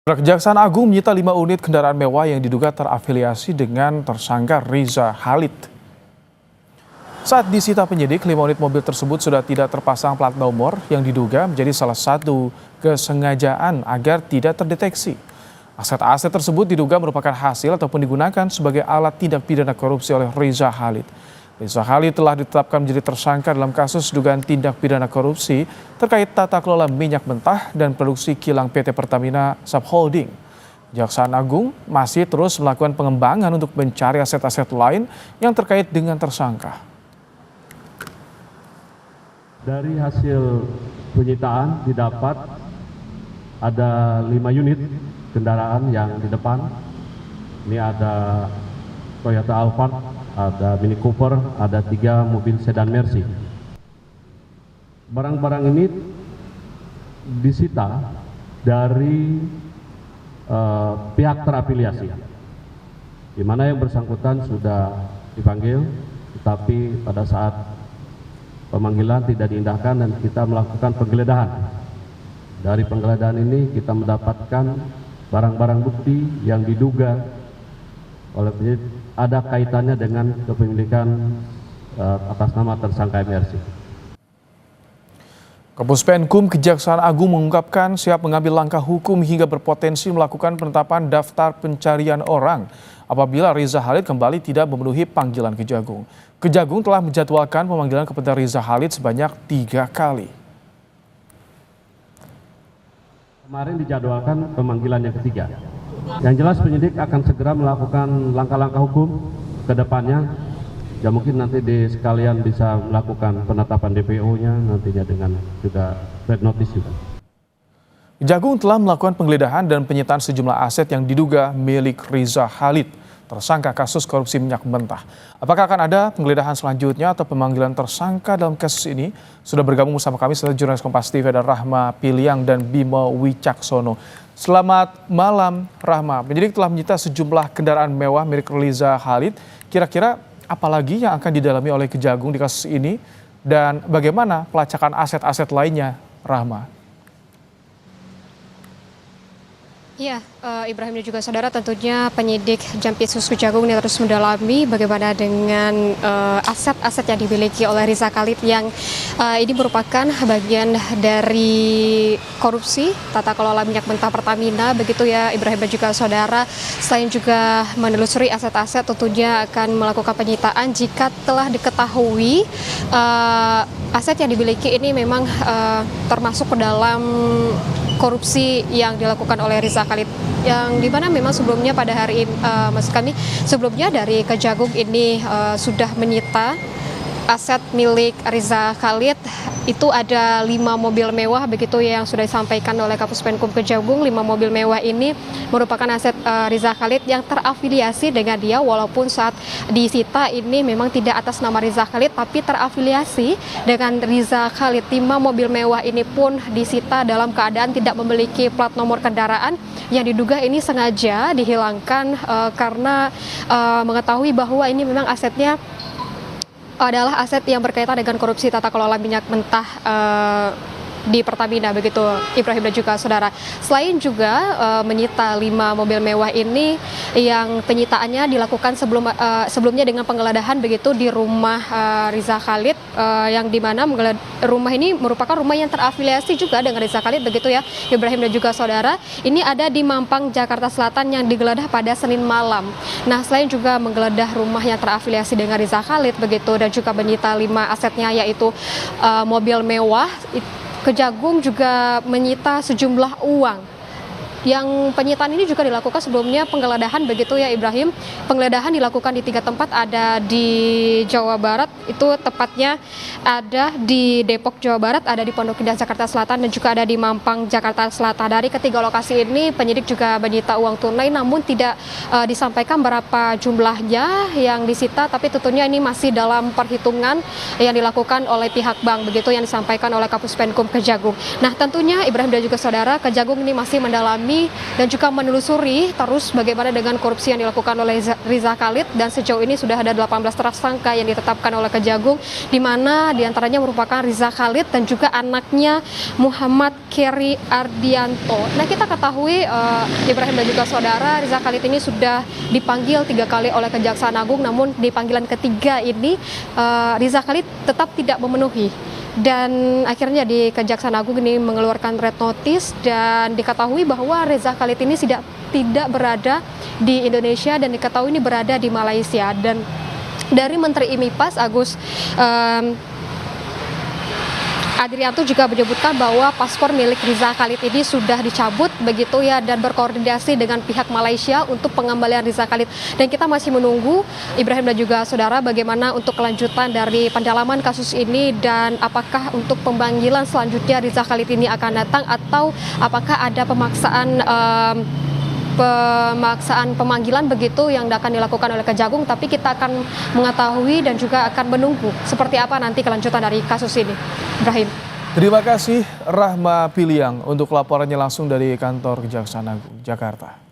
Kejaksaan Agung menyita 5 unit kendaraan mewah yang diduga terafiliasi dengan tersangka Riza Khalid. Saat disita penyidik, 5 unit mobil tersebut sudah tidak terpasang plat nomor yang diduga menjadi salah satu kesengajaan agar tidak terdeteksi. Aset-aset tersebut diduga merupakan hasil ataupun digunakan sebagai alat tindak pidana korupsi oleh Riza Khalid. Riza Khalid telah ditetapkan menjadi tersangka dalam kasus dugaan tindak pidana korupsi terkait tata kelola minyak mentah dan produksi kilang PT Pertamina Subholding. Kejaksaan Agung masih terus melakukan pengembangan untuk mencari aset-aset lain yang terkait dengan tersangka. Dari hasil penyitaan didapat ada 5 unit kendaraan yang di depan. Ini ada Toyota Alphard, ada Mini Cooper, ada 3 mobil sedan Mercy. Barang-barang ini disita dari pihak terafiliasi, di mana yang bersangkutan sudah dipanggil, tetapi pada saat pemanggilan tidak diindahkan dan kita melakukan penggeledahan. Dari penggeledahan ini kita mendapatkan barang-barang bukti yang diduga oleh penyidik ada kaitannya dengan kepemilikan atas nama tersangka MRC. Kapuspenkum Kejaksaan Agung mengungkapkan siap mengambil langkah hukum hingga berpotensi melakukan penetapan daftar pencarian orang apabila Riza Khalid kembali tidak memenuhi panggilan Kejagung. Kejagung telah menjadwalkan pemanggilan kepada Riza Khalid sebanyak 3 kali. Kemarin dijadwalkan pemanggilan yang ketiga. Yang jelas penyidik akan segera melakukan langkah-langkah hukum ke depannya. Ya mungkin nanti sekalian bisa melakukan penetapan DPO-nya nantinya dengan juga red notice juga. Kejagung telah melakukan penggeledahan dan penyitaan sejumlah aset yang diduga milik Riza Khalid, tersangka kasus korupsi minyak mentah. Apakah akan ada penggeledahan selanjutnya atau pemanggilan tersangka dalam kasus ini? Sudah bergabung bersama kami setelah jurnalis Kompas TV ada Rahma Piliang dan Bimo Wicaksono. Selamat malam Rahma. Penyidik telah menyita sejumlah kendaraan mewah milik Riza Khalid. Kira-kira apalagi yang akan didalami oleh Kejagung di kasus ini dan bagaimana pelacakan aset-aset lainnya, Rahma? Ya, Ibrahim dan juga saudara, tentunya penyidik Jampitsus Kejagung ini terus mendalami bagaimana dengan aset-aset yang dimiliki oleh Riza Khalid yang ini merupakan bagian dari korupsi tata kelola minyak mentah Pertamina, begitu ya Ibrahim dan juga saudara. Selain juga menelusuri aset-aset, tentunya akan melakukan penyitaan jika telah diketahui aset yang dimiliki ini memang termasuk ke dalam korupsi yang dilakukan oleh Riza Khalid, yang dimana memang sebelumnya pada hari ini, maksud kami sebelumnya dari Kejagung ini sudah menyita aset milik Riza Khalid. Itu ada 5 mobil mewah begitu yang sudah disampaikan oleh Kapuspenkum Kejagung. 5 mobil mewah ini merupakan aset Riza Khalid yang terafiliasi dengan dia, walaupun saat disita ini memang tidak atas nama Riza Khalid tapi terafiliasi dengan Riza Khalid. 5 mobil mewah ini pun disita dalam keadaan tidak memiliki plat nomor kendaraan yang diduga ini sengaja dihilangkan karena mengetahui bahwa ini memang asetnya adalah aset yang berkaitan dengan korupsi tata kelola minyak mentah di Pertamina, begitu Ibrahim dan juga saudara. Selain juga menyita 5 mobil mewah ini yang penyitaannya dilakukan sebelumnya dengan penggeledahan begitu di rumah Riza Khalid, yang dimana rumah ini merupakan rumah yang terafiliasi juga dengan Riza Khalid, begitu ya Ibrahim dan juga saudara. Ini ada di Mampang, Jakarta Selatan yang digeledah pada Senin malam. Nah, selain juga menggeledah rumah yang terafiliasi dengan Riza Khalid begitu dan juga menyita 5 asetnya yaitu mobil mewah, Kejagung juga menyita sejumlah uang. Yang penyitaan ini juga dilakukan sebelumnya penggeledahan begitu ya Ibrahim. Penggeledahan dilakukan di 3 tempat, ada di Jawa Barat, itu tepatnya ada di Depok Jawa Barat, ada di Pondok Indah Jakarta Selatan dan juga ada di Mampang Jakarta Selatan. Dari ketiga lokasi ini penyidik juga menyita uang tunai, namun tidak disampaikan berapa jumlahnya yang disita, tapi tentunya ini masih dalam perhitungan yang dilakukan oleh pihak bank begitu yang disampaikan oleh Kapuspenkum Kejagung. Nah, tentunya Ibrahim dan juga saudara, Kejagung ini masih mendalami mendalami dan juga menelusuri terus bagaimana dengan korupsi yang dilakukan oleh Riza Khalid, dan sejauh ini sudah ada 18 tersangka yang ditetapkan oleh Kejagung, di mana diantaranya merupakan Riza Khalid dan juga anaknya Muhammad Keri Ardianto. Nah, kita ketahui Ibrahim dan juga saudara, Riza Khalid ini sudah dipanggil 3 kali oleh Kejaksaan Agung, namun di panggilan ketiga ini Riza Khalid tetap tidak memenuhi. Dan akhirnya di Kejaksaan Agung ini mengeluarkan red notice, dan diketahui bahwa Riza Khalid ini tidak berada di Indonesia dan diketahui ini berada di Malaysia. Dan dari Menteri IMIPAS Agus Adrianto juga menyebutkan bahwa paspor milik Riza Khalid ini sudah dicabut begitu ya, dan berkoordinasi dengan pihak Malaysia untuk pengembalian Riza Khalid. Dan kita masih menunggu, Ibrahim dan juga saudara, bagaimana untuk kelanjutan dari pendalaman kasus ini, dan apakah untuk pemanggilan selanjutnya Riza Khalid ini akan datang, atau apakah ada pemaksaan pemanggilan begitu yang akan dilakukan oleh Kejagung. Tapi kita akan mengetahui dan juga akan menunggu seperti apa nanti kelanjutan dari kasus ini. Ibrahim. Terima kasih Rahma Piliang untuk laporannya langsung dari kantor Kejaksaan Agung Jakarta.